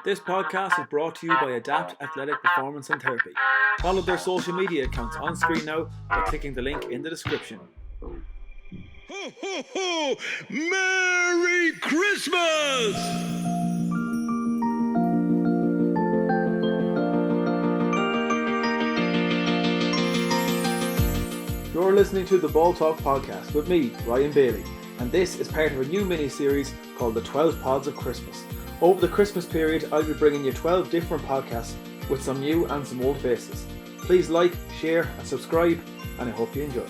This podcast is brought to you by Adapt Athletic Performance and Therapy. Follow their social media accounts on screen now by clicking the link in the description. Ho, ho, ho! Merry Christmas! You're listening to the Ball Talk podcast with me, Ryan Bailey, and this is part of a new mini-series called the 12 Pods of Christmas. Over the Christmas period, I'll be bringing you 12 different podcasts with some new and some old faces. Please like, share and subscribe, and I hope you enjoy.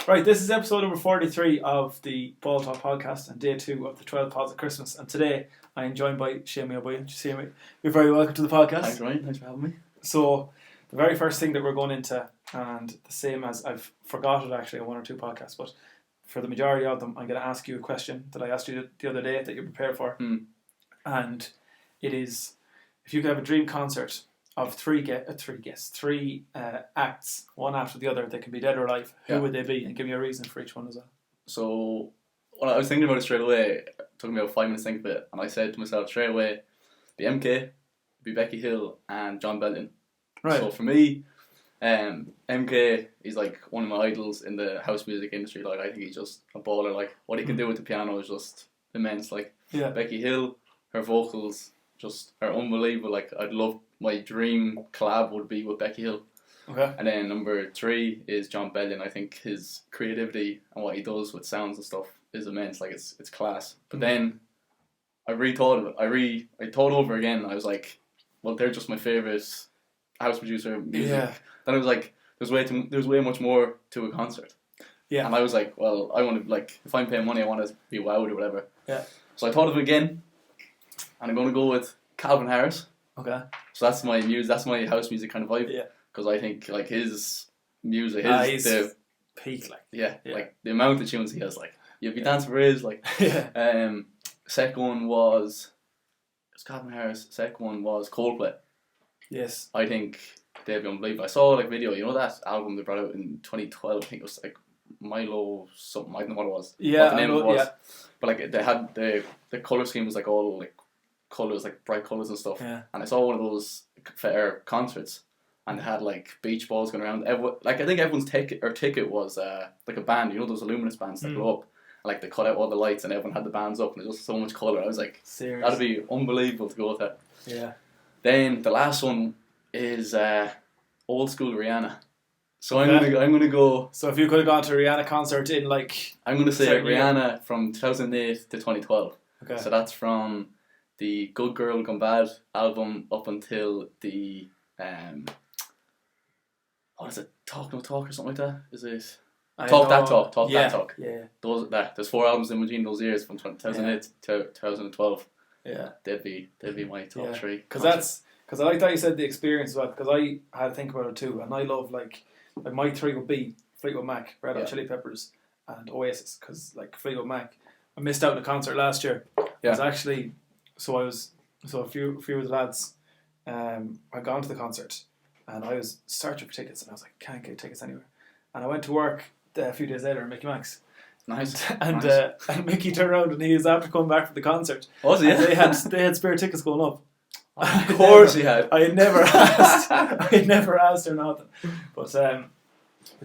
Right, this is episode number 43 of the Ball Talk podcast and day 2 of the 12 Pods of Christmas. And today I am joined by Séimidh O Baoighill. Séimidh, you're very welcome to the podcast. Thanks, Ryan. Thanks for having me. So, the very first thing that we're going into, and the same as I've forgot it actually on one or two podcasts, but for the majority of them, I'm going to ask you a question that I asked you the other day that you're prepared for. And it is, if you could have a dream concert of three acts, one after the other, they can be dead or alive, who would they be? And give me a reason for each one as well. So, when I was thinking about it straight away, it took me about 5 minutes to think of it, and I said to myself straight away, be MK, be Becky Hill, and John Bellion. Right. So for me, MK is like one of my idols in the house music industry. Like, I think he's just a baller. Like, what he can do with the piano is just immense. Like, Becky Hill, her vocals just are unbelievable. Like, my dream collab would be with Becky Hill. Okay. And then number 3 is John Bellion. I think his creativity and what he does with sounds and stuff is immense. Like, it's class. But then I rethought of it. I thought over again. I was like, well, they're just my favourite house producer music. Yeah. Then I was like, there's way much more to a concert. Yeah. And I was like, well, I want to, like, if I'm paying money, I want to be wowed or whatever. Yeah. So I thought of it again, and I'm going to go with Calvin Harris. Okay. So that's my that's my house music kind of vibe. Yeah. Because I think, like, his music, he's peak, like. Yeah, like, the amount of tunes he has, like, you'd be dancing for his, like. Yeah. Second one was Calvin Harris. Second one was Coldplay. Yes. I think they'd be unbelievable. I saw, like, video, you know that album they brought out in 2012, I think it was like Milo something, I don't know what it was. Yeah, what the name I know, was. yeah. But, like, they had the colour scheme was like all like colours, like bright colours and stuff. Yeah. And I saw one of those fair concerts, and they had like beach balls going around. I think everyone's ticket was like a band, you know, those luminous bands that blow up. And, like, they cut out all the lights and everyone had the bands up, and there's just so much colour. I was like, serious. That'd be unbelievable to go with that. Yeah. Then the last one is old school Rihanna. So I'm gonna go. So if you could have gone to a Rihanna concert in, like, I'm gonna say Rihanna from 2008 to 2012. Okay. So that's from the Good Girl Gone Bad album up until the what is it? Talk No Talk or something like that? Is it? Talk That Talk. Yeah. There's 4 albums in between those years from 2008 to 2012. Yeah. They'd be my top 3. Because I like that you said the experience as well, because I had to think about it too, and I love, like my 3 would be Fleetwood Mac, Red Hot Chili Peppers, and Oasis, because, like, Fleetwood Mac, I missed out on a concert last year. Yeah. It was actually, a few of the lads had gone to the concert, and I was searching for tickets, and I was like, can't get tickets anywhere. And I went to work a few days later at Mickey Mac's. Nice. And Mickey turned around, and he was after coming back from the concert. Was he? They had spare tickets going up. Of course he had. I had never asked. I had never asked or nothing. But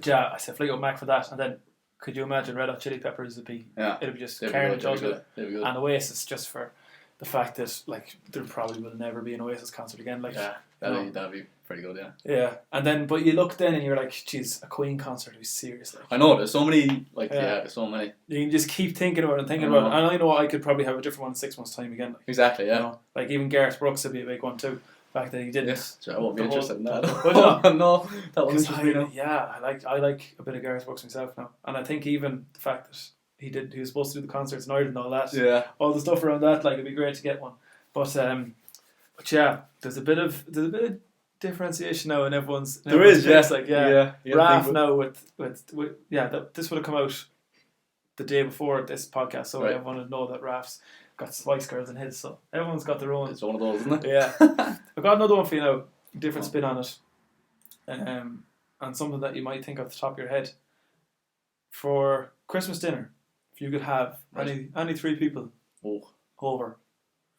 yeah, I said Fleetwood Mac for that, and then could you imagine Red Hot Chili Peppers? It'd be just carnage altogether. And Oasis, just for the fact that, like, there probably will never be an Oasis concert again. Like, that'd be pretty good. Yeah. Yeah, and then but you look then and you're like, geez, a Queen concert is serious. Like, I know there's so many. There's so many. You can just keep thinking about it and thinking about it. And I know I could probably have a different one in 6 months' time again. Like, exactly. Yeah. You know? Like, even Gareth Brooks would be a big one too. The fact that he didn't. Yes, I won't be interested in that. No, that won't interest me. Yeah, I like a bit of Gareth Brooks myself now, and I think even the fact that he was supposed to do the concerts in Ireland and all that. Yeah. All the stuff around that, like, it'd be great to get one. But yeah, there's a bit of differentiation now in everyone's. There is, like, Raf now with this would have come out the day before this podcast, so everyone would know that Raf's got Spice Girls in his, so everyone's got their own. It's one of those, isn't it? Yeah. I've got another one for you now. different spin on it, and something that you might think off the top of your head. For Christmas dinner, if you could have any 3 people over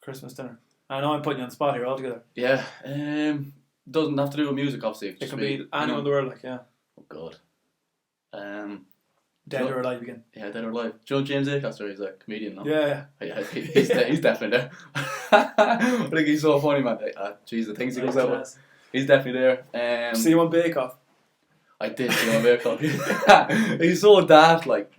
Christmas dinner. I know I'm putting you on the spot here altogether. Yeah, doesn't have to do with music, obviously. It can be anyone in the world, like, yeah. Oh God. Dead or alive again. Yeah, dead or alive. Do you know James Acaster? He's a comedian, no? Yeah. He's definitely there. I think he's so funny, man. Jeez, the things he goes out with. He's definitely there. See him on Bake Off? I did see him on Bake Off. He's so daft, like.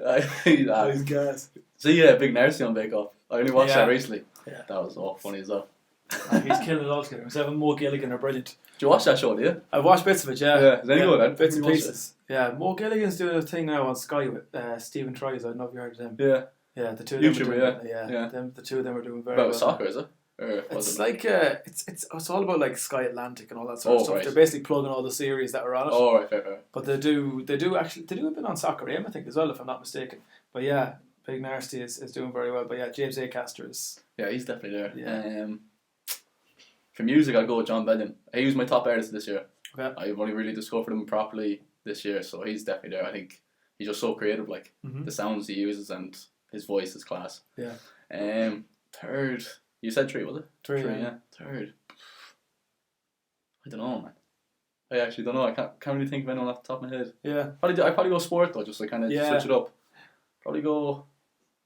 He's gas. See, Big Narcy on Bake Off. I only watched that recently. Yeah. That was all funny as well. He's killing it all together. Himself and Mo Gilligan are brilliant. Do you watch that show, do you? I've watched bits of it, yeah. Yeah, is any good? Bits and pieces. Yeah, Mo Gilligan's doing a thing now on Sky with Stephen Tries. I don't know if you heard of them. Yeah. Yeah, the two of them YouTuber, the two of them are doing very well. About soccer, is it? Or it's like it's all about like Sky Atlantic and all that sort of stuff. Right. They're basically plugging all the series that are on it. Oh, right, fair. But they do a bit on Soccer AM, I think, as well, if I'm not mistaken. But yeah, Big Nasty is doing very well. But yeah, James Acaster is. Yeah, he's definitely there. Yeah. For music, I'll go with John Bellion. He was my top artist this year. Okay. I've only really discovered him properly this year, so he's definitely there. I think he's just so creative, like the sounds he uses and his voice is class. Yeah. Third, you said 3, was it? 3, yeah. Third. I don't know, man. I actually don't know. I can't really think of anyone off the top of my head. Yeah. I'd probably go sport though, just to kind of switch it up. Probably go.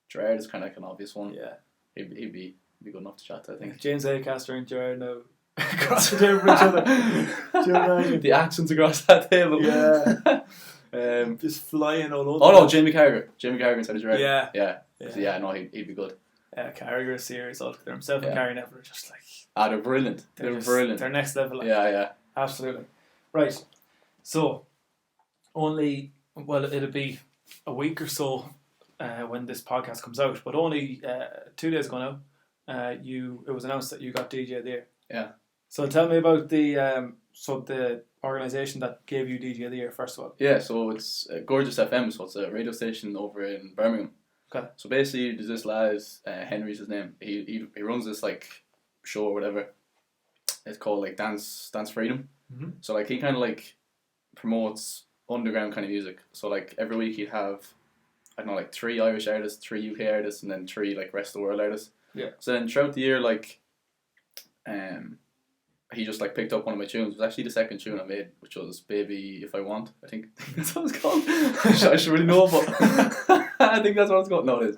Gerard is kind of like an obvious one. Yeah. He'd be good enough to chat to, I think. James Acaster and Gerard now across the table for each other. The accents across that table. Yeah. Just flying all over. Oh no, Jamie Carragher. Jamie Carragher instead of Gerard. Yeah. So no, he'd be good. Yeah, Carragher is serious altogether. Himself and Carrie Neville are just like. They're brilliant. They're brilliant. They're next level. Like. Yeah. Absolutely. Right. So, it'll be a week or so when this podcast comes out, but only 2 days ago now, it was announced that you got DJ of the Year. Yeah. So tell me about the organisation that gave you DJ of the Year, first of all. Yeah, so it's Gorgeous FM, so it's a radio station over in Birmingham. Okay. So basically, there's this lad, Henry's his name. He runs this like show or whatever. It's called like Dance Freedom. Mm-hmm. So like he kind of like promotes underground kind of music. So like every week he'd have, I don't know, like 3 Irish artists, 3 UK artists, and then 3 like rest of the world artists. Yeah. So then throughout the year, like, he just like picked up one of my tunes. It was actually the second tune I made, which was "Baby If I Want." I think that's what it's called. I should really know, but I think that's what it's called. No, it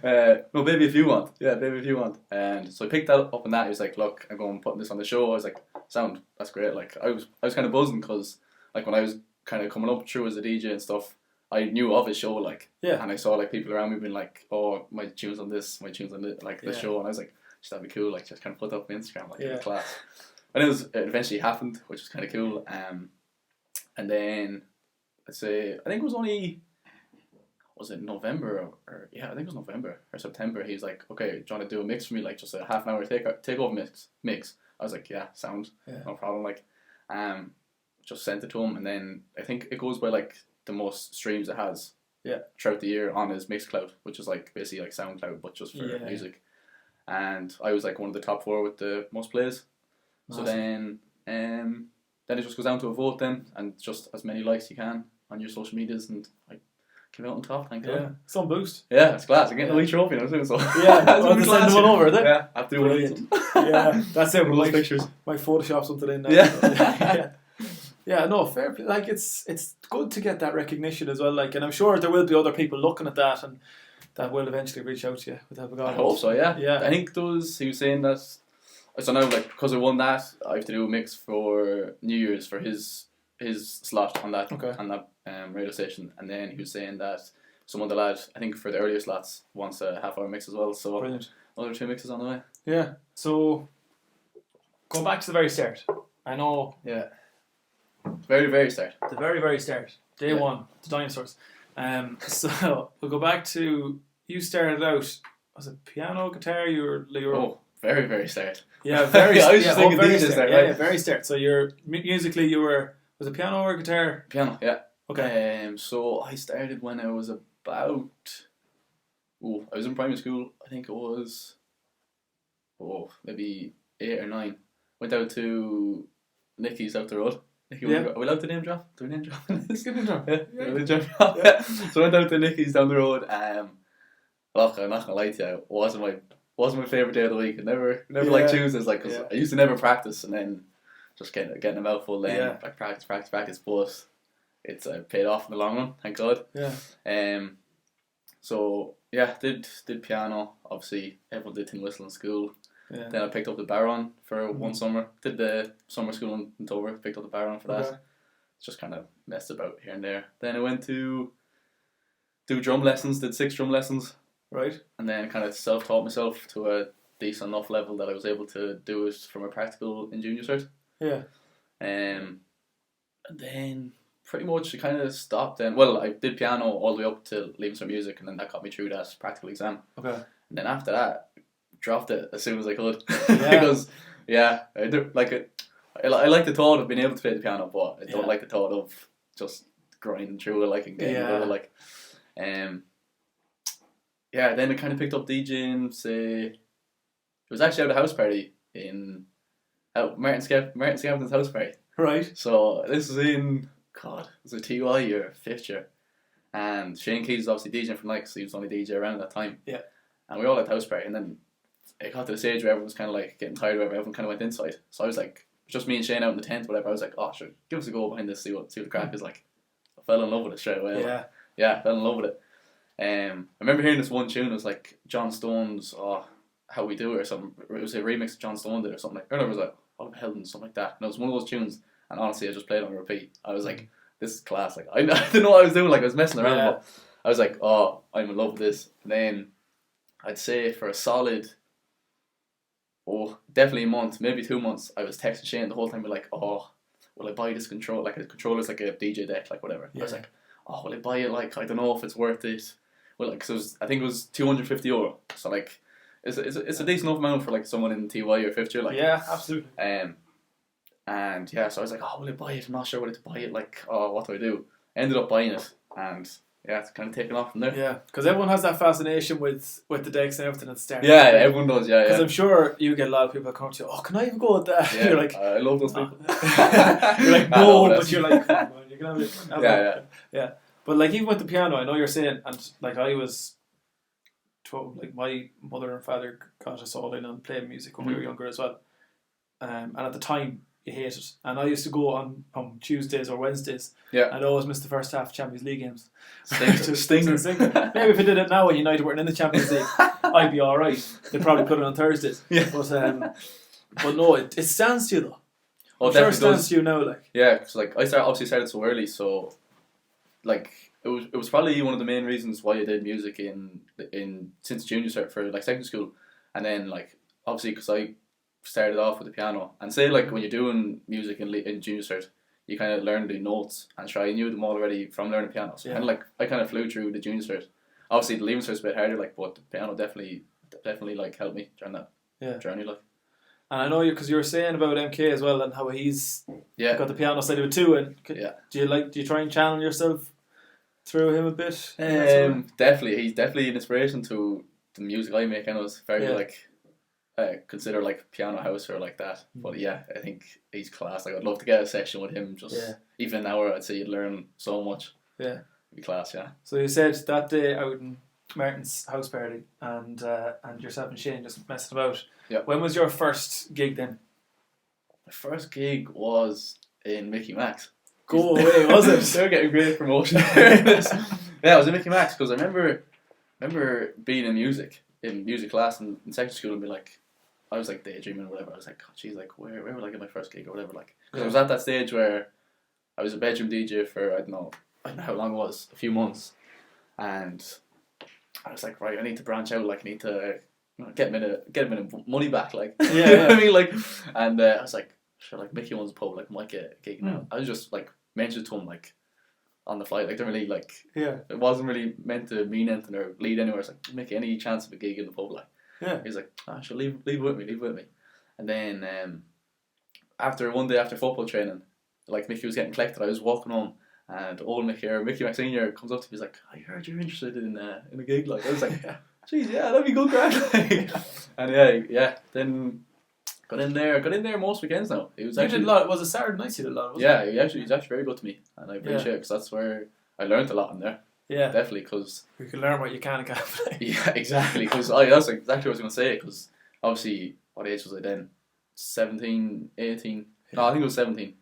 is. No, "Baby If You Want." Yeah, "Baby If You Want." And so I picked that up, and that he was like, "Look, I'm going putting this on the show." I was like, "Sound, that's great." Like I was kind of buzzing because like when I was kind of coming up through as a DJ and stuff, I knew of his show, like, and I saw like people around me being like, "Oh, my tunes on this, my tunes on this, like the show," and I was like, "Just that'd be cool." Like, just kind of put that up on Instagram, like, in class. And it eventually happened, which was kind of cool. And then I think it was only, was it November or I think it was November or September. He was like, "Okay, do you want to do a mix for me? Like just a half an hour takeover mix." I was like, "Yeah, sound, no problem." Like, just sent it to him, and then I think it goes by like the most streams it has throughout the year on his Mixcloud, which is like basically like SoundCloud but just for music. And I was like one of the top 4 with the most plays. Awesome. So then it just goes down to a vote then, and just as many likes you can on your social medias, and I came out on top. Thank God. Some boost. Yeah, it's class. I'm getting a wee trophy now too. So I'm send one over, is it? Yeah, I have to do brilliant. Yeah, that's it. Those pictures. My Photoshop something in there. Yeah. Yeah, no, fair. Like it's good to get that recognition as well. Like, and I'm sure there will be other people looking at that, and that will eventually reach out to you with help of God. I hope so. Yeah. Yeah. I think he was saying that. So now, like, because I won that, I have to do a mix for New Year's for his slot on that radio station, and then he was saying that some of the lads, I think for the earlier slots, wants a half-hour mix as well. So brilliant. Other 2 mixes on the way. Yeah. So go back to the very start. I know. Yeah. Very, very start. The very, very start. Day 1. The dinosaurs. So we'll go back to, you started out. Was it piano, guitar? You were. Oh, very, very start. Yeah, very. I was just thinking very DJ start. right? Yeah, very start. So you're musically, you were. Was it piano or guitar? Piano. Yeah. Okay. So I started when I was about. I was in primary school. I think it was. Maybe 8 or 9. Went out to Nicky's out the road. Nicky, Yeah. are we allowed to name drop? Do we name drop? It's good name drop. Yeah. So I went out to Nicky's down the road. Look, I'm not gonna lie to you, it wasn't my favourite day of the week. I never liked Tuesdays, like, cause I used to never practice, and then just getting a mouthful then, like practice, but it's paid off in the long run, thank God. Yeah. So yeah, did piano. Obviously, everyone did tin whistle in school. Yeah. Then I picked up the baron for one summer. Did the summer school in Dover. Picked up the baron for that. Just kind of messed about here and there. Then I went to do drum lessons. Did 6 drum lessons. Right. And then kind of self-taught myself to a decent enough level that I was able to do it from a practical in junior cert. Yeah. And then pretty much I kind of stopped then. Well, I did piano all the way up to Leaving Cert Music, and then that got me through that practical exam. Okay. And then after that, dropped it as soon as I could. Because, I do, like it. I like the thought of being able to play the piano, but I don't like the thought of just grinding through it, like, and getting good at it, like. Then I kind of picked up DJing, say, it was actually at a house party in Martin Scampton's house party. Right. So this was in, was it TY or 5th year? And Shane Keys was obviously DJing for Nike, so he was the only DJ around at that time. Yeah. And we all had the house party, and then it got to the stage where everyone was kind of like getting tired of it, everyone kind of went inside. So I was like, just me and Shane out in the tent, whatever. I was like, oh, sure, give us a go behind this, see what the crack is like. I fell in love with it straight away. Yeah, fell in love with it. I remember hearing this one tune. It was like John Stone's How We Do It or something. It was a remix John Stone did or something like. I was like, what the hell, and something like that. And it was one of those tunes. And honestly, I just played on repeat. I was like, this is class. Like I didn't know what I was doing. Like I was messing around, but I was like, oh, I'm in love with this. And then I'd say for a solid, definitely a month, maybe 2 months, I was texting Shane the whole time. Be like, oh, will I buy this controller? Like a controller's like a DJ deck, like whatever. I was like, oh, will I buy it? Like I don't know if it's worth it. Well, like, cause I think it was €250. So like, it's a decent enough amount for like someone in TY or 5th year. Like, yeah, absolutely. And yeah, so I was like, oh, will I buy it? I'm not sure whether to buy it. Like, oh, what do I do? Ended up buying it, and yeah, it's kind of taken off from there. Yeah, because everyone has that fascination with the decks and everything at the start. Yeah, everyone does. Yeah, Because I'm sure you get a lot of people that come to you. Oh, can I even go with that? Yeah, you're like, I love those people. you're like, no, but you're like, come on, you can have it. Yeah. But like even with the piano, I know you're saying, and like I was, like my mother and father got us all in on playing music when we were younger as well. And at the time, you hate it. And I used to go on Tuesdays or Wednesdays. Yeah. I'd always miss the first half Champions League games. Stinger. Maybe if I did it now when United weren't in the Champions League, I'd be alright. They'd probably put it on Thursdays. Yeah. But no, it stands to you though. Oh, I'm sure it stands to you now, like. Yeah, because like I obviously started so early, so like it was probably one of the main reasons why I did music in since junior cert for like secondary school, and then like obviously because I started off with the piano, and say like when you're doing music in junior cert, you kind of learn the notes, and I knew them already from learning piano, so kind of like I kind of flew through the junior cert. Obviously the leaving cert's a bit harder, like, but the piano definitely like helped me during that journey, like. And I know you, because you were saying about MK as well, and how he's got the piano side of it too. And do you try and channel yourself through him a bit? Definitely, he's definitely an inspiration to the music I make. I know it's very like consider like piano house or like that. But yeah, I think he's class. Like I'd love to get a session with him. Just even an hour, I'd say you'd learn so much. Yeah, it'd be class. Yeah. So you said that day out in Martin's house party, and yourself and Shane just messing about. Yeah. When was your first gig then? My first gig was in Mickey Max. Go away, was it? They're getting great promotion. Yeah, it was in Mickey Max because I remember being in music class in secondary school and be like, I was like daydreaming or whatever. I was like, God, geez, like where will I get my first gig or whatever? Like, because I was at that stage where I was a bedroom DJ for I don't know how long it was, a few months, and I was like, right, I need to branch out. Like, I need to get a minute money back. Like, you know what I mean? Like, and I was like, sure, like Mickey owns a pub. Like, I might get a gig now. I was just like mentioned to him like on the flight. Like, didn't really like. Yeah. It wasn't really meant to mean anything or lead anywhere. It's like, Mickey, any chance of a gig in the pub? Like, he's like, sure, leave with me. And then one day after football training, like Mickey was getting collected. I was walking home. And old Mickey or Mickey Max Senior comes up to me. He's like, I heard you're interested in a gig. Like I was like, geez, yeah, that'd be good, Grant. And then got in there most weekends now. It was you did a lot. Was it Saturday nights you did a lot? Yeah, he's actually very good to me, and I appreciate it because that's where I learned a lot in there. Yeah, definitely, because you can learn what you can and can't play. Yeah, exactly. Because that's exactly what I was going to say. Because obviously, what age was I then? 17, 18. Yeah. No, I think it was 17.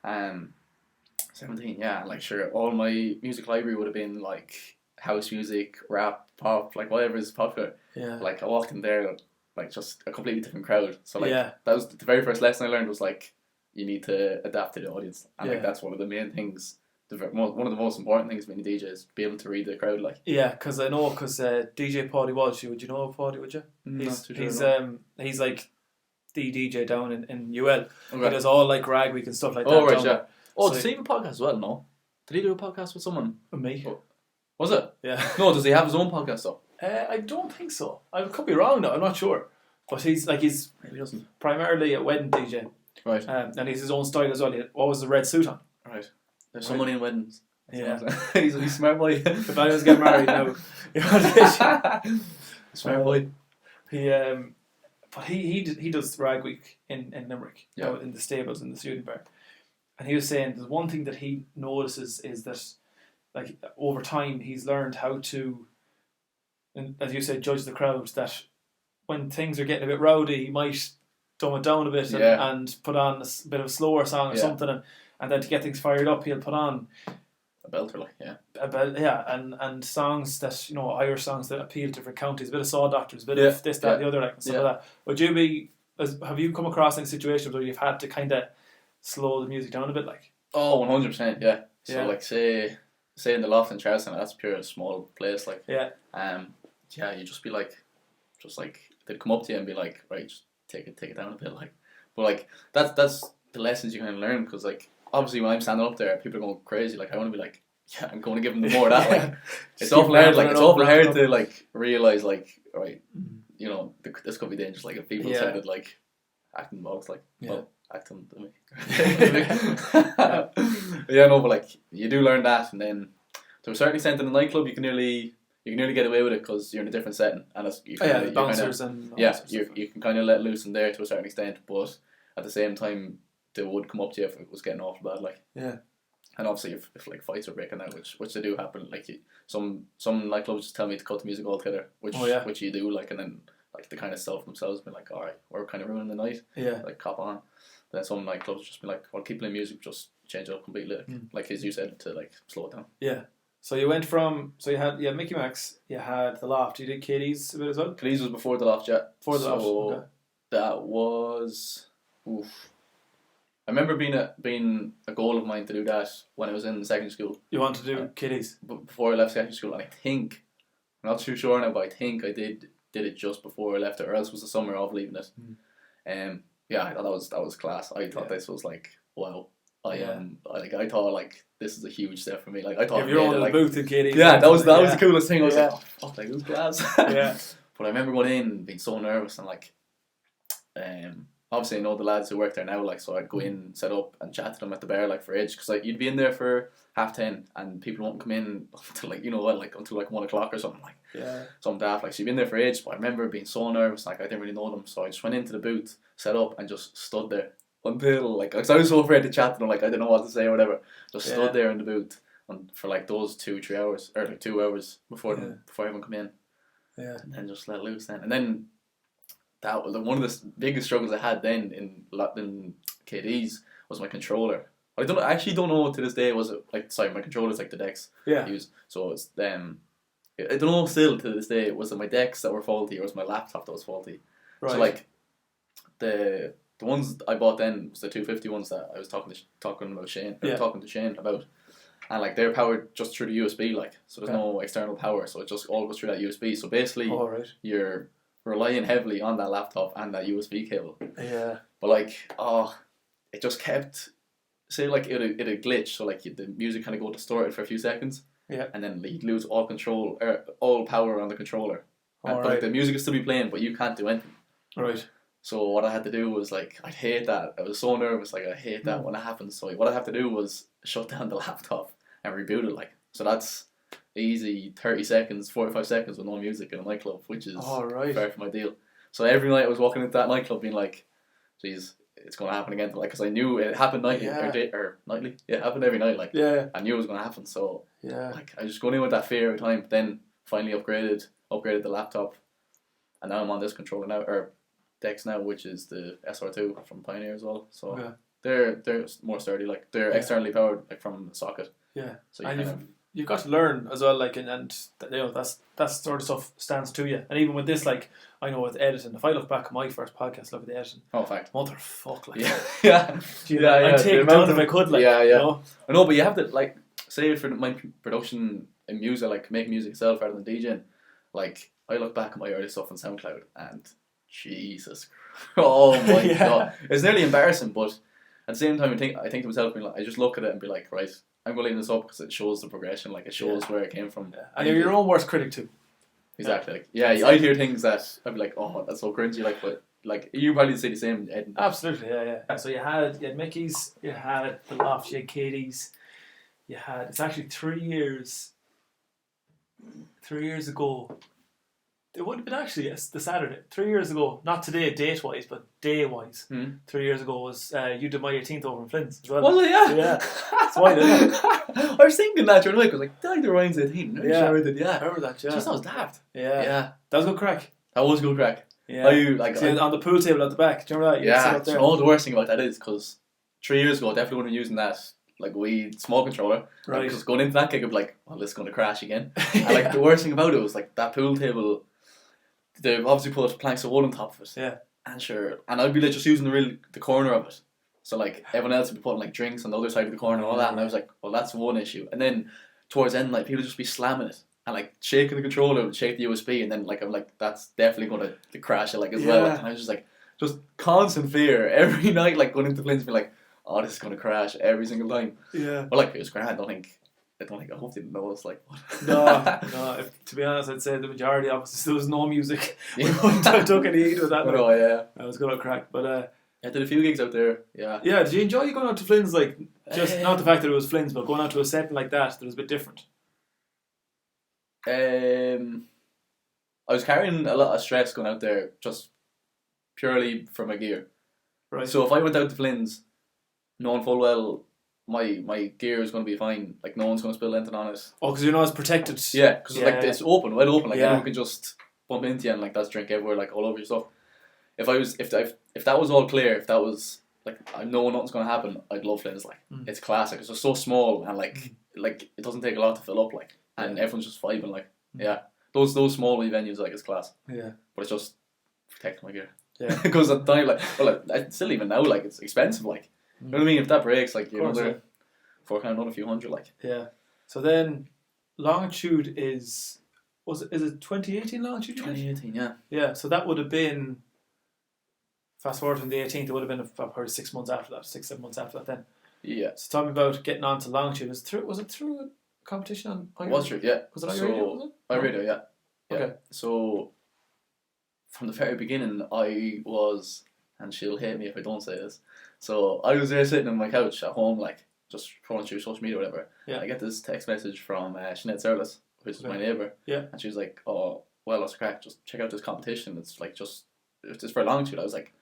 17. Yeah, like sure, all my music library would have been like house music, rap, pop, like whatever is popular. Yeah. Like I walked in there, like just a completely different crowd. So like that was the very first lesson I learned was like you need to adapt to the audience, and like that's one of the main things. One of the most important things being a DJ is be able to read the crowd. Like because I know DJ Paddy Walsh. Would you know Paddy? Would you? He's like the DJ down in UL. Okay. He does all like Rag Week and stuff like that. Oh right, yeah. Oh, does he have a podcast as well? No, did he do a podcast with someone? With me. Oh. Was it? Yeah. No, does he have his own podcast though? I don't think so. I could be wrong though. I'm not sure. But he's maybe he doesn't. Primarily a wedding DJ. Right. And he's his own style as well. What was the red suit on? Right. There's someone in weddings. That's he's a smart boy. If I was getting married now, smart boy. But he does Rag Week in Limerick, out in the stables in the student bar, and he was saying there's one thing that he notices is that, like over time, he's learned how to, and as you said, judge the crowd. That when things are getting a bit rowdy, he might dumb it down a bit and put on a bit of a slower song or something, and then to get things fired up, he'll put on a belter, like and songs that Irish songs that appeal to different counties, a bit of Saw Doctors, a bit of this, that, and the other, like stuff like that. Would you have you come across any situations where you've had to kind of slow the music down a bit, like? Oh, 100%, yeah. So like say in the Loft in Charleston, that's pure small place, like you just be like, they'd come up to you and be like, right, just take it down a bit, like. But like that's the lessons you kind of learn, because like obviously when I'm standing up there, people are going crazy. Like I want to be like, I'm going to give them more of that. Like it's awful hard. Like it's awful hard to like realize like, right, this could be dangerous. Like if people sounded like acting bogs, like well, acting to me. But like you do learn that, and then to a certain extent in the nightclub, you can nearly get away with it because you're in a different setting, and the bouncers and you can kind of let loose in there to a certain extent, but at the same time, they would come up to you if it was getting awful bad, like. Yeah. And obviously, if like fights are breaking out, which they do happen, like some nightclubs just tell me to cut the music altogether, which you do, like, and then like they kind of self themselves, be like, all right, we're kind of ruining the night, like cop on. Then some nightclubs just be like, well, keep playing music, just change it up completely, like as you said, to like slow it down. Yeah. So you went from you had Mickey Max, you had the Loft, you did Katie's a bit as well. Katie's was before the Loft, yeah. Before the Loft, okay. That was. Oof. I remember being a goal of mine to do that when I was in secondary school. You wanted to do Katie's? Before I left secondary school, and I'm not too sure now, but I think I did it just before I left it, or else it was the summer of leaving it. I thought that was class. I thought this was like, wow. I thought like this is a huge step for me. Like I thought if you're on the booth in Katie's. Yeah, that was the coolest thing. I was like, oh, like it was class. Yeah. But I remember going in and being so nervous, and like obviously I know the lads who work there now, like, so I'd go in, set up and chat to them at the bar like for age, because like you'd be in there for 10:30 and people won't come in until like until like 1 o'clock or something, like something daft, like so you'd be in there for age. But I remember being so nervous, like I didn't really know them, so I just went into the booth, set up and just stood there until like, cause I was so afraid to chat to them, like I didn't know what to say or whatever, just stood there in the booth for like those 2-3 hours, or like 2 hours before everyone come in, and then just let loose then. And then that was one of the biggest struggles I had then in KD's was my controller. I actually don't know to this day, was it like, sorry, my controller's like the decks used, so it's I don't know still to this day, was it my decks that were faulty or was my laptop that was faulty. Right. So like the ones I bought then was the 250 ones that I was talking to Shane about, and like they're powered just through the USB, like, so there's no external power, so it just all goes through that USB. So basically you're relying heavily on that laptop and that USB cable. Yeah. But like, it just kept, say like it'd glitch, so like the music kind of go distorted for a few seconds. Yeah. And then you'd lose all control, all power on the controller. But like, the music would still be playing, but you can't do anything. Right. So what I had to do was like, I'd hate that. I was so nervous, like I hate that when it happens. So what I have to do was shut down the laptop and reboot it, like. So that's easy 30 seconds, 45 seconds with no music in a nightclub, which is far from ideal. So every night I was walking into that nightclub being like, geez, it's going to happen again. Like, because I knew it happened nightly or nightly. Yeah, it happened every night. Like, I knew it was going to happen. So, like, I was just going in with that fear every time. But then finally upgraded the laptop, and now I'm on this controller now, or Dex now, which is the SR2 from Pioneer as well. So they're more sturdy. Like, they're externally powered, like from the socket. Yeah. So you've got to learn as well, like, and you know, that sort of stuff stands to you. And even with this, like, I know with editing, if I look back at my first podcast, look at the editing. Oh, fact. Motherfuck, like. I'd take it down if I could, like. Yeah. You know? I know, but you have to, like, say for my production in music, like, make music itself rather than DJing. Like, I look back at my early stuff on SoundCloud, and Jesus, oh my God, it's nearly embarrassing. But at the same time, I think to myself, like, I just look at it and be like, right, I'm going to leave this up because it shows the progression, like it shows where it came from. Yeah. And you're your own worst critic too. Exactly. I'd hear things that I'd be like, oh, that's so cringy. Like, but like you probably say the same, Ed. Absolutely, yeah. So you had Mickey's, you had the Loft, you had Katie's, you had. It's actually 3 years. 3 years ago. It would have been actually the Saturday. 3 years ago, not today date wise, but day wise. 3 years ago was you did my 18th over in Flint's as well. Was it? Yeah. That's why, didn't it? I was thinking that during the week. I was like, did I do Ryan's 18? Yeah. Sure I did. Yeah. I remember that. Yeah. Just that was daft. Yeah. That was a good crack. That was a good crack. Yeah. On the pool table at the back. Do you remember that? Yeah. So the worst thing about that is because 3 years ago, I definitely wouldn't be using that like weed small controller. Right. Because going into that gig, I'd be like, well, this is going to crash again. And like the worst thing about it was like that pool table. They obviously put planks of wood on top of it. Yeah. And I'd be like just using the corner of it. So like everyone else would be putting like drinks on the other side of the corner and all that. And I was like, well, that's one issue. And then towards the end, like people would just be slamming it and like shaking the controller, would shake the USB, and then like I'm like, that's definitely going to crash it like as well. Like, and I was just like, just constant fear every night, like going into Flint's, be like, oh, this is going to crash every single time. Yeah. But like it was grand. I hope they didn't know us. Like, no. To be honest, I'd say the majority of us, there was no music. We wouldn't have took any heed with that. Oh yeah. I was good at crack, but I did a few gigs out there. Yeah. Yeah. Did you enjoy going out to Flynn's? Like, just not the fact that it was Flynn's, but going out to a setting like that was a bit different. I was carrying a lot of stress going out there, just purely for my gear. Right. So if I went out to Flynn's, knowing full well my gear is going to be fine, like no one's going to spill anything on it. Oh, because you're not as protected. Yeah, because like it's wide open, like anyone can just bump into you and like that's drink everywhere, like all over your stuff. If that was all clear, if that was like I know nothing's going to happen, I'd love Flynn's. Like it's classic. It's just so small and like it doesn't take a lot to fill up, like, and everyone's just vibing, like those small wee venues, like it's class. Yeah, but it's just protect my gear. Yeah, because at the time, like still even now, like it's expensive, like. You know what I mean? If that breaks, like you're forking out another few hundred, like. Yeah. So then, Longitude is it 2018 Longitude? 2018, yeah. Yeah. So that would have been. Fast forward from the 18th, it would have been probably 6 months after that, 6-7 months after that. Then. Yeah. So tell me about getting on to Longitude. Was it through a competition on? It was true, yeah. Was it on your radio? Was it? Radio, yeah. Okay. So from the very beginning, I was, and she'll hate me if I don't say this. So I was there sitting on my couch at home, like just scrolling through social media or whatever. Yeah. I get this text message from Sinead Serlis, which is my neighbour. Yeah. And she was like, "Oh, well, that's crack. Just check out this competition. It's like it's for Longitude." I was like,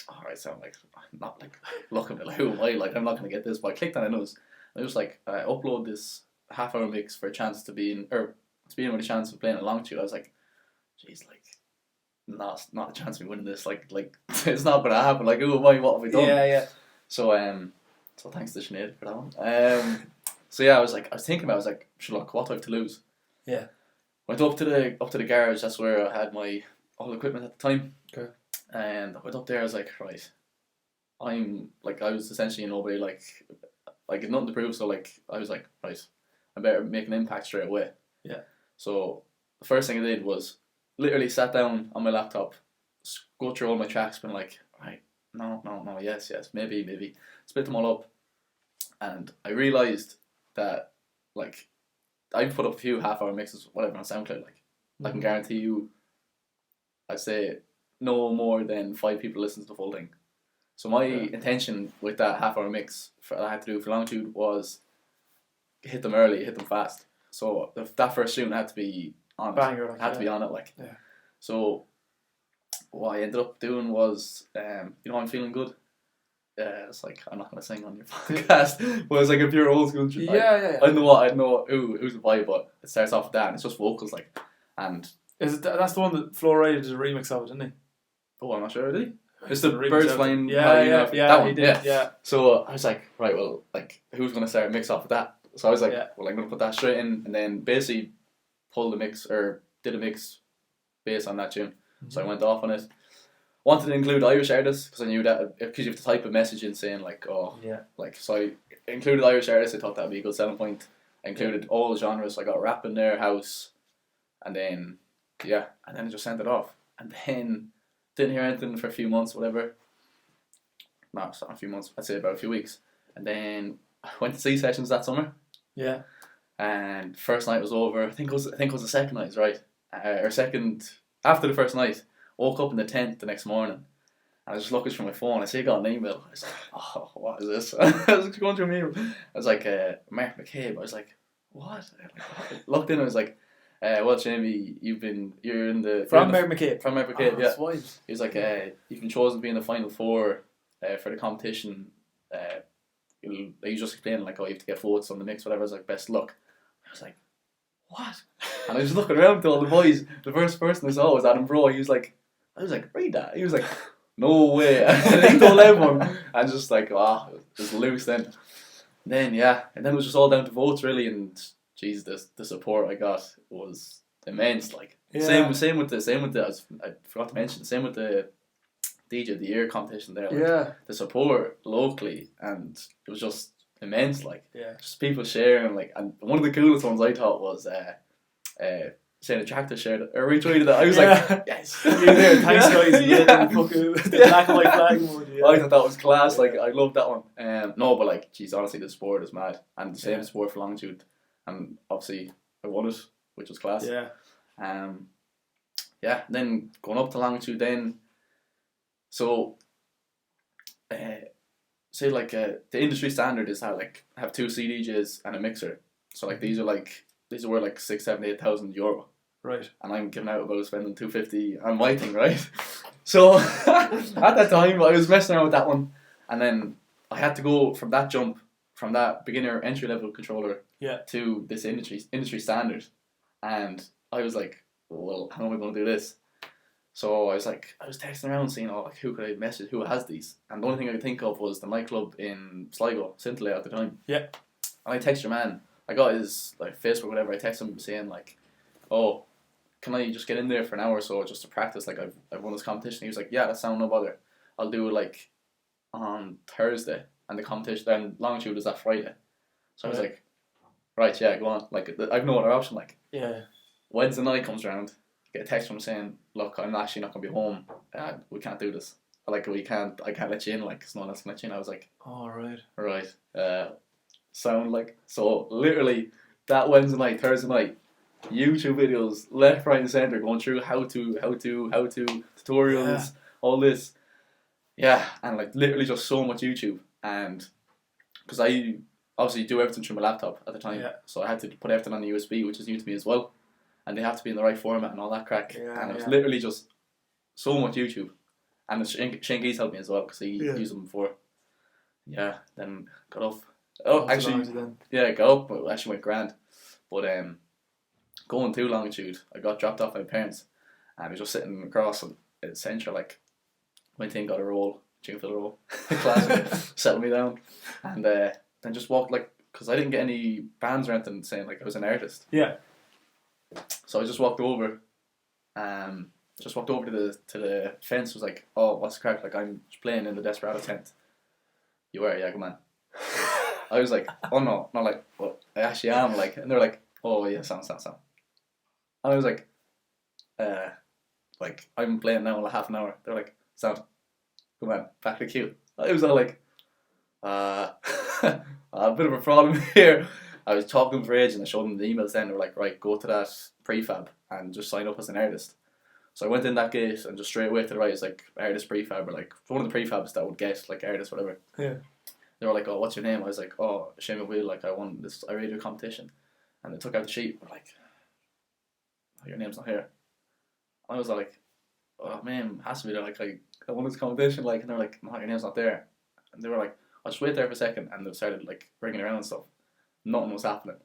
"Alright, so I'm like not like looking at like who am I? Like I'm not gonna get this." But I clicked on it and it was like upload this half-hour mix for a chance to be in with a chance of playing at Longitude. I was like, "Jeez, like." Not a chance of me winning this. Like it's not gonna happen. Like who am I? What have I done? Yeah. So so thanks to Sinead for that one. So yeah, I was thinking about it. I was like, look, what do I have to lose? Yeah. Went up to the garage. That's where I had my all the equipment at the time. Okay. And I went up there. I was like, right, I was essentially a nobody. Like had nothing to prove. So like I was like, right, I better make an impact straight away. Yeah. So the first thing I did was literally sat down on my laptop, go through all my tracks, been like, right, no, yes, maybe, split them all up, and I realised that, like, I've put up a few half-hour mixes, whatever, on SoundCloud, like, I can guarantee you, I'd say, no more than 5 people listen to the full thing. So my intention with that half-hour mix I had to do for Longitude was hit them early, hit them fast. So that first tune had to be on it. Banger, like, had to be on it, like. Yeah. So what I ended up doing was, I'm feeling good. It's like, I'm not going to sing on your podcast, but it's like if you're old school. Yeah. I know who's the vibe, but it starts off with that, and it's just vocals, like, and. Is it that's the one that Flo Rida did a remix of it, didn't he? Oh, I'm not sure, did he? It's the remix birds of it. flying. Yeah, that one, he did, yeah. So I was like, right, well, like, who's going to start a mix off of that? So I was like, well, I'm going to put that straight in, and then basically did a mix based on that tune. Mm-hmm. So I went off on it. Wanted to include Irish artists because I knew that because you have to type a message in saying like, so I included Irish artists. I thought that'd be a good selling point. I included all the genres. So I got rap in there, house, and then I just sent it off, and then didn't hear anything for a few months, whatever. No, it's not a few months. I'd say about a few weeks, and then I went to C sessions that summer. Yeah. And first night was over. I think it was the second night, right? Or second after the first night. Woke up in the tent the next morning, and I was just looking through my phone. I see I got an email. I was like, "Oh, what is this?" I was going through my email. I was like, "Mark McCabe." I was like, "What?" I looked in. I was like, "Well, Jamie, you're in the from Mark McCabe." From Mark McCabe, yeah. Wild. He was like, "You've been chosen to be in the final four for the competition." You just explained like, "Oh, you have to get votes on the mix, whatever." I was like, "Best luck." I was like, "What?" And I was looking around to all the boys. The first person I saw was Adam Bro. I was like, read that. He was like, no way. And he told everyone. And just like, just loose then. And then it was just all down to votes really. And geez, the support I got was immense. Like same with the I forgot to mention, same with the DJ of the Year competition there. Like, the support locally, and it was just immense. Like just people sharing. Like, and one of the coolest ones I thought was saying a tractor shared it or retweeted it. I was like, yes. You're there, thanks guys. The black and white flag one. Yeah. I thought that was class. Like, I loved that one. No, but like, geez, honestly, the sport is mad, and the same sport for Longitude, and obviously I won it, which was class. Then going up to Longitude, then so say like the industry standard is have two CDJs and a mixer. So like these are were like 6,000, 7,000, 8,000 euro. Right. And I'm giving out about spending 250 on my thing, right? So at that time I was messing around with that one, and then I had to go from that jump from that beginner entry level controller to this industry standard, and I was like, well, how am I going to do this? So I was texting around seeing who could I message, who has these, and the only thing I could think of was the nightclub in Sligo, Scintillate at the time. Yeah. And I texted your man. I got his like Facebook, whatever. I texted him saying like, "Oh, can I just get in there for an hour or so just to practice? Like I've won this competition." He was like, "Yeah, that sounds no bother. I'll do it like on Thursday, and the competition then Longitude is that Friday." So I was like, "Right, yeah, go on." Like I've no other option. Like Wednesday night comes around, get a text from him saying, "Look, I'm actually not gonna be home. We can't do this. I can't let you in. Like, it's no one else can let you in." I was like, "Oh, right." Sound like, so literally that Wednesday night, Thursday night, YouTube videos left, right and centre going through how to tutorials, all this, and like literally just so much YouTube. And because I obviously do everything through my laptop at the time, so I had to put everything on the USB, which is new to me as well, and they have to be in the right format and all that crack, and it was literally just so much YouTube. And Shane Geese helped me as well because he used them before. Then got off. Got up, but actually went grand. But going to Longitude, I got dropped off by my parents, and I was just sitting across in centre, like, went in, got a roll, chicken fillet roll, classic, settled me down, and then just walked, like, because I didn't get any bands or anything saying like I was an artist. Yeah. So I just walked over, to the fence. Was like, "Oh, what's the crack? Like, I'm playing in the Desperado tent." "You are, yeah, come on." I was like, "Oh no, not like, well, I actually am." Like, and they're like, "Oh yeah, sound." And I was like, I'm playing now in like half an hour." They're like, "Sound, come on, back to the queue." I was all like, a bit of a problem here. I was talking for ages, and I showed them the emails. Then they were like, "Right, go to that prefab and just sign up as an artist." So I went in that gate, and just straight away to the right is like artist prefab, or like one of the prefabs that would get like artist, whatever. Yeah. They were like, "Oh, what's your name?" I was like, "Oh, Séimidh O Baoighill, like I won this radio competition." And they took out the sheet. We're like, "Oh, your name's not here." I was like, oh man, it has to be there. Like I won this competition, like, and they're like, no, your name's not there. And they were like, I'll just wait there for a second, and they started like ringing around and stuff. Nothing was happening.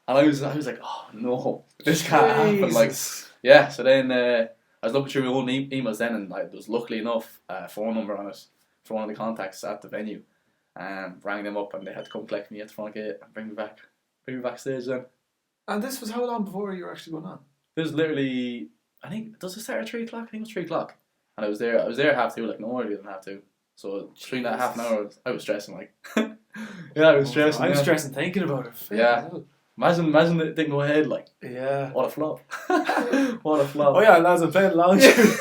And I was like, oh no, this can't happen. Like, yeah. So then I was looking through my old emails then, and like, there was luckily enough a phone number on it for one of the contacts at the venue, and rang them up, and they had to come collect me at the front gate and bring me backstage then. And this was how long before you were actually going on? This was literally, I think, does it start at 3 o'clock? I think it was 3 o'clock, and I was there at 2:30, like no earlier than 2:30. So between that half an hour, I was stressing like, yeah, I was stressing. I was stressing thinking about it. Yeah. Imagine it didn't go ahead, like, yeah. What a flop. What a flop. Oh yeah, lads, I'm playing Longitude.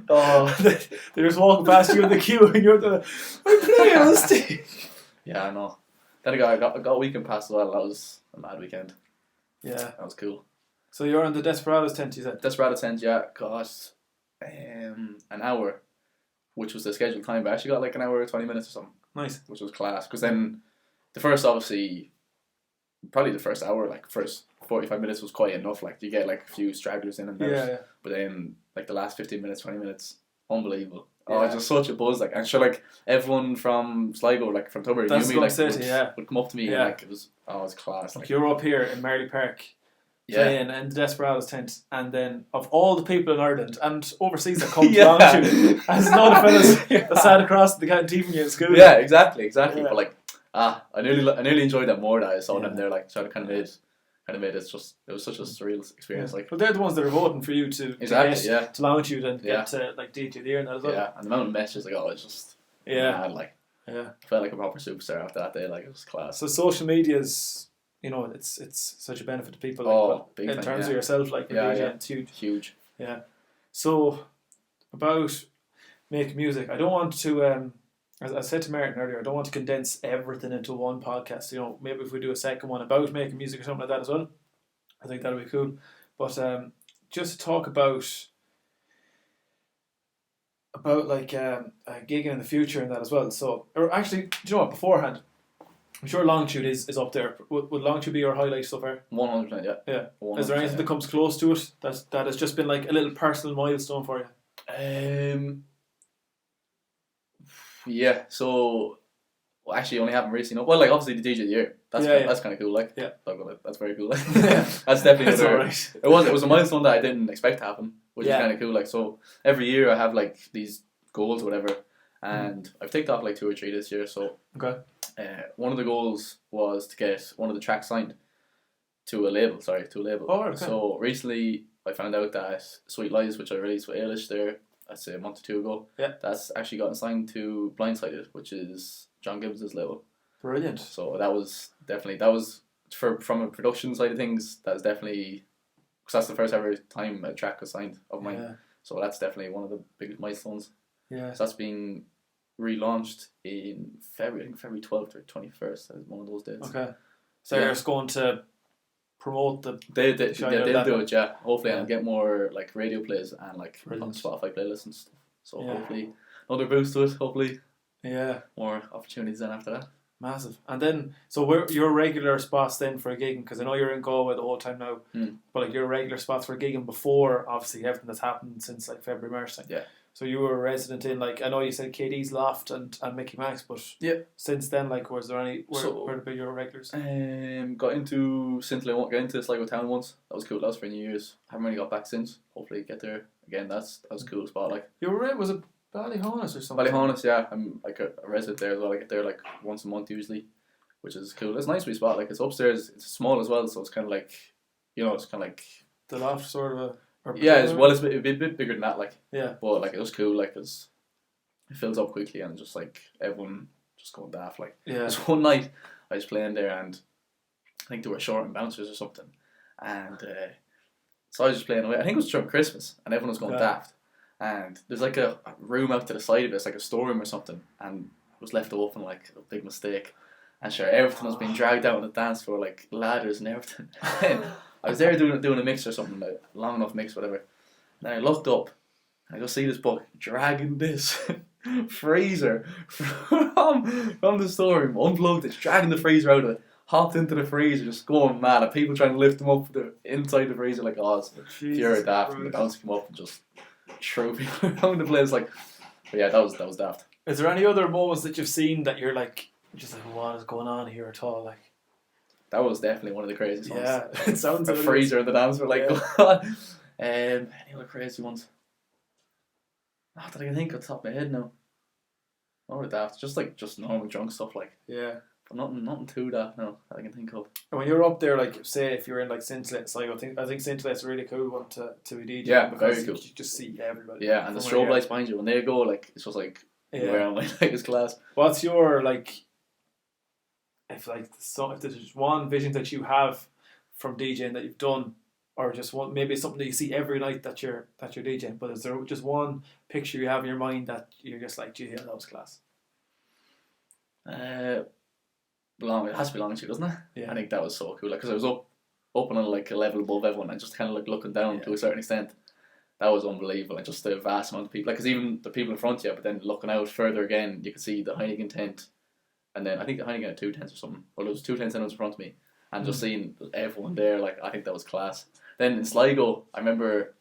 They're just walking past you in the queue and you're I'm playing on stage. Yeah, I know. Then I got a weekend pass as well. That was a mad weekend. Yeah. That was cool. So you're on the Desperados tent, you said? Desperados tent, yeah. Got an hour, which was the scheduled time, but I actually got like an hour 20 minutes or something. Nice. Which was class. Because then the first, obviously, probably the first hour, like first 45 minutes was quite enough. Like you get like a few stragglers in and out. Yeah. But then like the last 15 minutes, 20 minutes, unbelievable. Oh, it's just such a buzz. Like, and sure, like everyone from Sligo, like from Tubber, knew me, like would come up to me and like it was class. Like you're up here in Marley Park. Playing in the Desperados tent, and then of all the people in Ireland and overseas that come to Longitude, as none of fellas that sat across the canteen from you at school. Yeah, exactly. Yeah. But like, I nearly enjoyed that more that I saw them there, like trying to kind of made it just, it was such a surreal experience. Like, but they're the ones that are voting for you to get to Longitude and get to like DJ of the Year and that as well. Yeah, and the amount of messages I got was just mad, like, I felt like a proper superstar after that day. Like, it was class. So social media's, you know, it's such a benefit to people. Like, in terms of yourself, like, it's huge. Yeah. So about making music, I don't want to. As I said to Martin earlier, I don't want to condense everything into one podcast. You know, maybe if we do a second one about making music or something like that as well, I think that'll be cool. But just to talk about like gigging in the future and that as well. So, or actually, do you know what? Beforehand, I'm sure Longitude is up there. Would Longitude be your highlight so far? 100%, yeah. Yeah. 100%, is there anything that comes close to it that has just been like a little personal milestone for you? Yeah, so actually only happened recently. Well, like obviously the DJ of the Year. That's kind of cool. Like, that's very cool. Like, that's definitely right. It was a milestone that I didn't expect to happen, which is kind of cool. Like, so every year I have like these goals or whatever, and I've ticked off like 2 or 3 this year. So one of the goals was to get one of the tracks signed to a label. Oh, okay. So recently I found out that Sweet Lies, which I released with Ailish there, I'd say a month or 2 ago. Yeah. That's actually gotten signed to Blindsided, which is John Gibbs' label. Brilliant. So that was from a production side of things, that's definitely, because that's the first ever time a track was signed of mine. Yeah. So that's definitely one of the biggest milestones. Yeah. So that's being relaunched in February, I think February 12th or 21st, is one of those days. Okay. So you're just going to promote they'll do it, yeah. Hopefully, and get more like radio plays and like on Spotify playlists and stuff. So hopefully, another boost to it. Hopefully, more opportunities then after that. Massive. And then, so where your regular spots then for gigging? Because I know you're in Galway the whole time now, but like your regular spots for gigging before obviously everything that's happened since like February, March time. Yeah. So you were a resident in, like, I know you said KD's Loft and Mickey Max, but since then, like, was there any, where did your regulars? Got into Sligo Town once. That was cool. That was for New Year's. Haven't really got back since. Hopefully get there again. That was a cool spot. Like, you were was it Ballyhonus or something? Ballyhonus, yeah. I'm like a resident there as well. I get there like once a month usually, which is cool. It's a nice wee spot. Like, it's upstairs. It's small as well, so it's kind of like, you know, it's kind of like the Loft sort of a. It's a bit bigger than that, like. Yeah. But like, it was cool, like, cause it fills up quickly and just like everyone just going daft, like. Yeah. This one night I was playing there and I think they were short on bouncers or something, and so I was just playing away. I think it was during Christmas and everyone was going daft, and there's like a room out to the side of it, it's like a storeroom or something, and it was left open, like a big mistake, and sure everything was being dragged out on the dance floor, like ladders and everything. I was there doing a mix or something, like long enough mix, whatever. And I looked up and I go see this book dragging this freezer from the storeroom, unplugged it, dragging the freezer out of it. hopped into the freezer, just going mad, and people trying to lift him up inside the freezer, like, oh, it's pure daft. And the bouncer came up and just threw people around the place, like, but yeah, that was daft. Is there any other moments that you've seen that you're like, just like, what is going on here at all? Like, that was definitely one of the craziest ones. Yeah, it sounds a freezer in the dance. We're like, any other crazy ones? Not that I can think off the top of my head now. Not with daft, just normal drunk stuff, like. Yeah. But nothing too daft now that I can think of. And when you're up there, like, say if you're in like Séimidh, it's like I think Séimidh's a really cool one to be DJing. Yeah, because very cool. You just see everybody. Yeah, and the strobe lights behind you when they go, like, it's just like around like it's class. What's your like? If there's one vision that you have from DJing that you've done, or just one, maybe it's something that you see every night that you're DJing, but is there just one picture you have in your mind that you're just like, gee, yeah, that was class? It has to be Longitude, doesn't it? Yeah. I think that was so cool, like, because I was up on like a level above everyone and just kind of like looking down to a certain extent. That was unbelievable, and just the vast amount of people, like, because even the people in front of you, but then looking out further again, you could see the Heineken tent. And then I think the Heineken had 2 tents or something. Well, there was 2 tents in front of me. And just seeing everyone there, like, I think that was class. Then in Sligo, I remember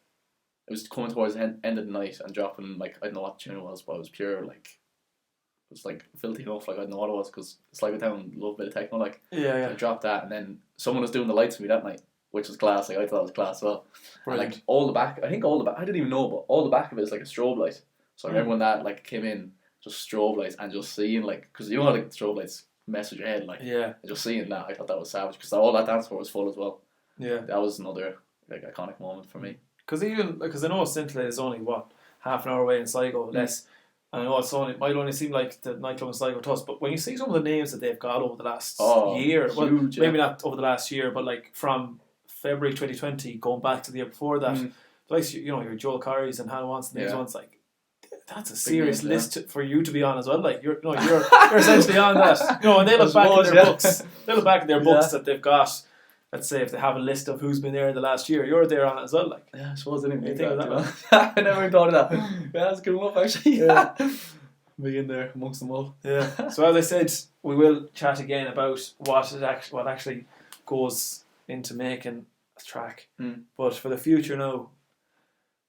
it was coming towards the end of the night and dropping, like, I don't know what tune it was, but it was pure, like, it was, like, filthy enough, like, I don't know what it was, because Sligo Town love a bit of techno, like. Yeah. So I dropped that, and then someone was doing the lights for me that night, which was class. Like, I thought that was class as well. And, like, all the back, I didn't even know, but all the back of it is, like, a strobe light. So I remember when that, like, came in, just strobe lights, and just seeing, like, because you know how, like, strobe lights mess with your head, like, and just seeing that, I thought that was savage, because all that dance floor was full as well. Yeah, that was another, like, iconic moment for me. Because I know Séimidh is only half an hour away in Sligo, less. And I know it might only seem like the nightclub in Sligo to us, but when you see some of the names that they've got over the last year, huge, maybe not over the last year, but like from February 2020 going back to the year before that, like, you know, your Joel Corrys and Hannah Wants and these ones, like, that's a serious list for you to be on as well. Like, you're essentially on that. You know, and they look back in their books. They look back in their books that they've got. Let's say if they have a list of who's been there in the last year, you're there on it as well. Like, yeah, I suppose I didn't think of that. I never thought of that. Yeah, that's good enough, actually. Yeah, be in there amongst them all. Yeah. So as I said, we will chat again about what actually goes into making a track. But for the future now,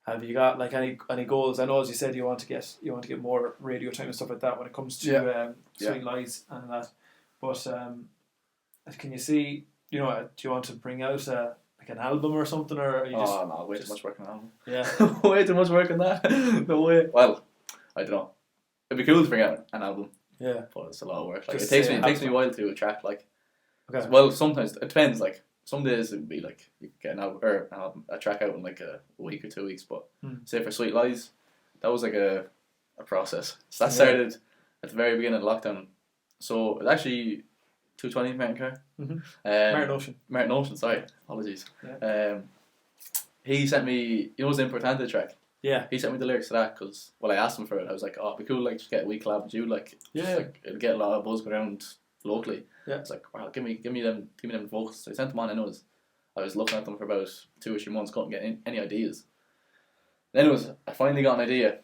have you got like any goals? I know, as you said, you want to get more radio time and stuff like that when it comes to Sweet Lies and that. But can you see? You know, do you want to bring out like an album or something, or are you just? Oh no, way too much work on an album. Yeah, way too much work on that. No way. Well, I don't know. It'd be cool to bring out an album. Yeah, but it's a lot of work. Like, it takes me a while to attract. Like, well, sometimes it depends. Like, some days it'd be like you get an album or a track out in like a week or 2 weeks. But say for Sweet Lies, that was like a process. So that started at the very beginning of lockdown. So it's actually 220 Martin Kerr. Martin Ocean, sorry. Apologies. Yeah. He sent me, you know, his Importante track. Yeah. He sent me the lyrics to that because, I asked him for it. I was like, oh, it'd be cool, like, just get a wee collab with you. Like, like, it'd get a lot of buzz going around locally. Yeah. It's like, well, give me them vocals. So I sent them on, and I was looking at them for about 2 or 3 months, couldn't get any ideas. Then I finally got an idea,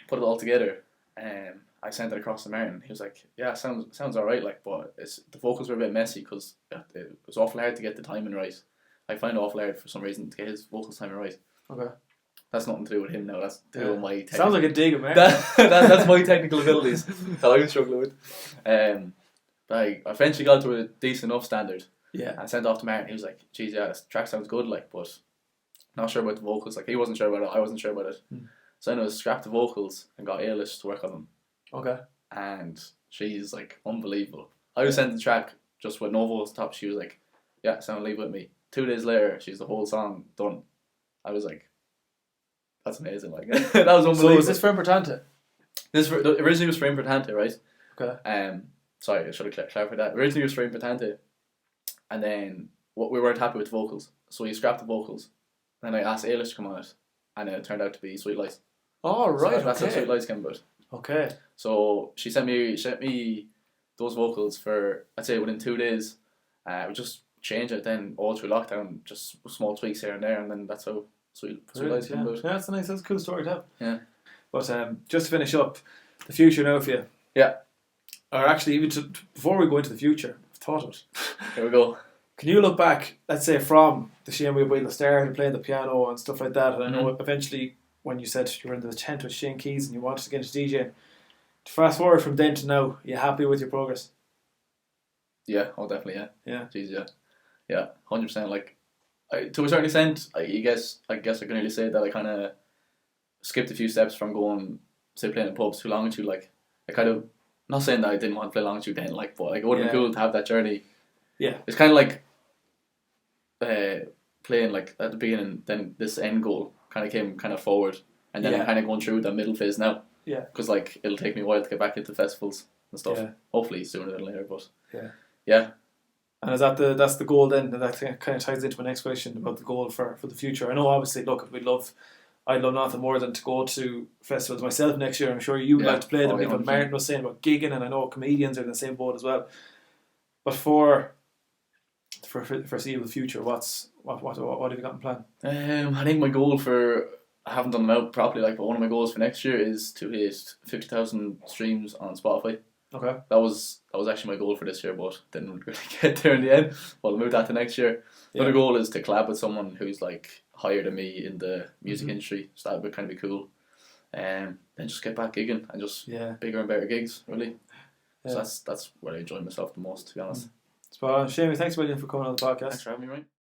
put it all together, and I sent it across to Martin. He was like, yeah, sounds alright, like, but the vocals were a bit messy because it was awful hard to get the timing right. I find it awful hard for some reason to get his vocals timing right. Okay. That's nothing to do with him now, that's to do with my technical... Sounds like a dig, man. That's my technical abilities that I'm struggling with. But I eventually got to a decent enough standard. Yeah. And sent it off to Martin. He was like, geez, yeah, this track sounds good, like, but not sure about the vocals. Like, he wasn't sure about it, I wasn't sure about it. So I scrapped the vocals and got Ailish to work on them. Okay. And she's like unbelievable. I was sent the track just with no vocals top. She was like, yeah, sound leave with me. 2 days later, she's the whole song done. I was like, that's amazing. Like, that was unbelievable. So is this for Importante? Originally was for Importante, right? Okay. Sorry, I should have clarified that. Originally it was for Importante, and then we weren't happy with the vocals, so we scrapped the vocals. Then I asked Ailish to come on it, and it turned out to be Sweet Lies. Oh right, so that's how Sweet Lies came about. Okay. So she sent me those vocals for, I'd say, within 2 days. We just changed it then all through lockdown, just small tweaks here and there, and then that's how Sweet Lies came about. Yeah, that's a cool story to have. Yeah. But just to finish up, the future now for you. Yeah. Or actually, even before we go into the future, thought of it. Here we go. Can you look back, let's say from the Séimidh O Baoighill start and playing the piano and stuff like that, and I know eventually when you said you were in the tent with Shane Keys and you wanted to get into DJing, fast forward from then to now, are you happy with your progress? Yeah, definitely, yeah. Yeah. Jeez, yeah. Yeah, 100%. Like, to a certain extent, I guess I can really say that I kind of skipped a few steps from going, say, playing in pubs to Longitude. Like, I kind of, not saying that I didn't want to play Longitude then, like, but like, it would have been cool to have that journey. Yeah. It's kind of like playing, like, at the beginning, then this end goal kind of came kind of forward, and then I'm kind of going through that middle phase now. Yeah. Because, like, it'll take me a while to get back into festivals and stuff. Yeah. Hopefully sooner than later, but yeah. Yeah. And is that's the goal then? And that kind of ties into my next question about the goal for the future. I know, obviously, look, I'd love nothing more than to go to festivals myself next year. I'm sure you would like to play them. Even Martin was saying about gigging, and I know comedians are in the same boat as well. But for foreseeable future, what have you got in plan? I think my goal I haven't done them out properly, like, but one of my goals for next year is to hit 50,000 streams on Spotify. Okay. That was actually my goal for this year, but didn't really get there in the end. Well, I'll move that to next year. The other goal is to collab with someone who's like higher than me in the music industry, so that would kind of be cool. Then just get back gigging and just bigger and better gigs, really. So that's where I enjoy myself the most, to be honest. Spot on. Séimidh, thanks a million for coming on the podcast. Thanks for having me, Ryan.